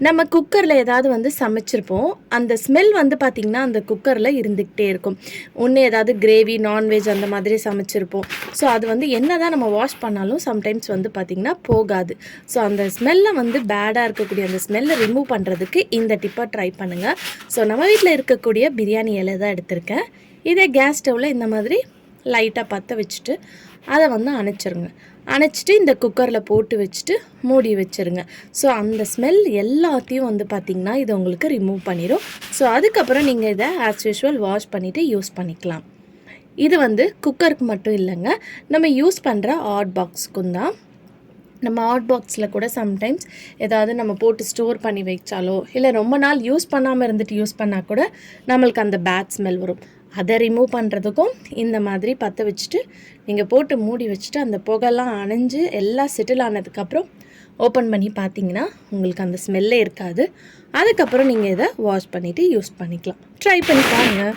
நம்ம குக்கரில் ஏதாவது வந்து சமைச்சிருப்போம். அந்த ஸ்மெல் வந்து பார்த்திங்கன்னா அந்த குக்கரில் இருந்துக்கிட்டே இருக்கும். ஒன்று ஏதாவது கிரேவி, நான்வெஜ் அந்த மாதிரி சமைச்சிருப்போம். ஸோ அது வந்து என்ன தான் நம்ம வாஷ் பண்ணாலும் சம்டைம்ஸ் வந்து பார்த்திங்கன்னா போகாது. ஸோ அந்த ஸ்மெல்லை வந்து பேடாக இருக்கக்கூடிய அந்த ஸ்மெல்லை ரிமூவ் பண்ணுறதுக்கு இந்த டிப்பை ட்ரை பண்ணுங்கள். ஸோ நம்ம வீட்டில் இருக்கக்கூடிய பிரியாணி இலை தான் எடுத்திருக்கேன். இதே கேஸ் ஸ்டவ்வில் இந்த மாதிரி லைட்டாக பற்ற வச்சுட்டு அதை வந்து அணைச்சிருங்க. அணைச்சிட்டு இந்த குக்கரில் போட்டு வச்சுட்டு மூடி வச்சுருங்க. ஸோ அந்த ஸ்மெல் எல்லாத்தையும் வந்து பார்த்திங்கன்னா இது உங்களுக்கு ரிமூவ் பண்ணிடும். ஸோ அதுக்கப்புறம் நீங்கள் இதை ஆஸ் யூஷுவல் வாஷ் பண்ணிவிட்டு யூஸ் பண்ணிக்கலாம். இது வந்து குக்கருக்கு மட்டும் இல்லைங்க, நம்ம யூஸ் பண்ணுற ஹாட் பாக்ஸுக்கும் தான். நம்ம ஹாட் பாக்ஸில் கூட சம்டைம்ஸ் ஏதாவது நம்ம போட்டு ஸ்டோர் பண்ணி வச்சாலோ இல்லை ரொம்ப நாள் யூஸ் பண்ணாமல் இருந்துட்டு யூஸ் பண்ணால் கூட நம்மளுக்கு அந்த பேட் ஸ்மெல் வரும். அதை ரிமூவ் பண்ணுறதுக்கும் இந்த மாதிரி பற்ற வச்சுட்டு நீங்கள் போட்டு மூடி வச்சுட்டு அந்த புகைலாம் அணைஞ்சு எல்லாம் செட்டில் ஆனதுக்கப்புறம் ஓப்பன் பண்ணி பார்த்தீங்கன்னா உங்களுக்கு அந்த ஸ்மெல்லே இருக்காது. அதுக்கப்புறம் நீங்கள் இதை வாஷ் பண்ணிவிட்டு யூஸ் பண்ணிக்கலாம். ட்ரை பண்ணி பாருங்கள்.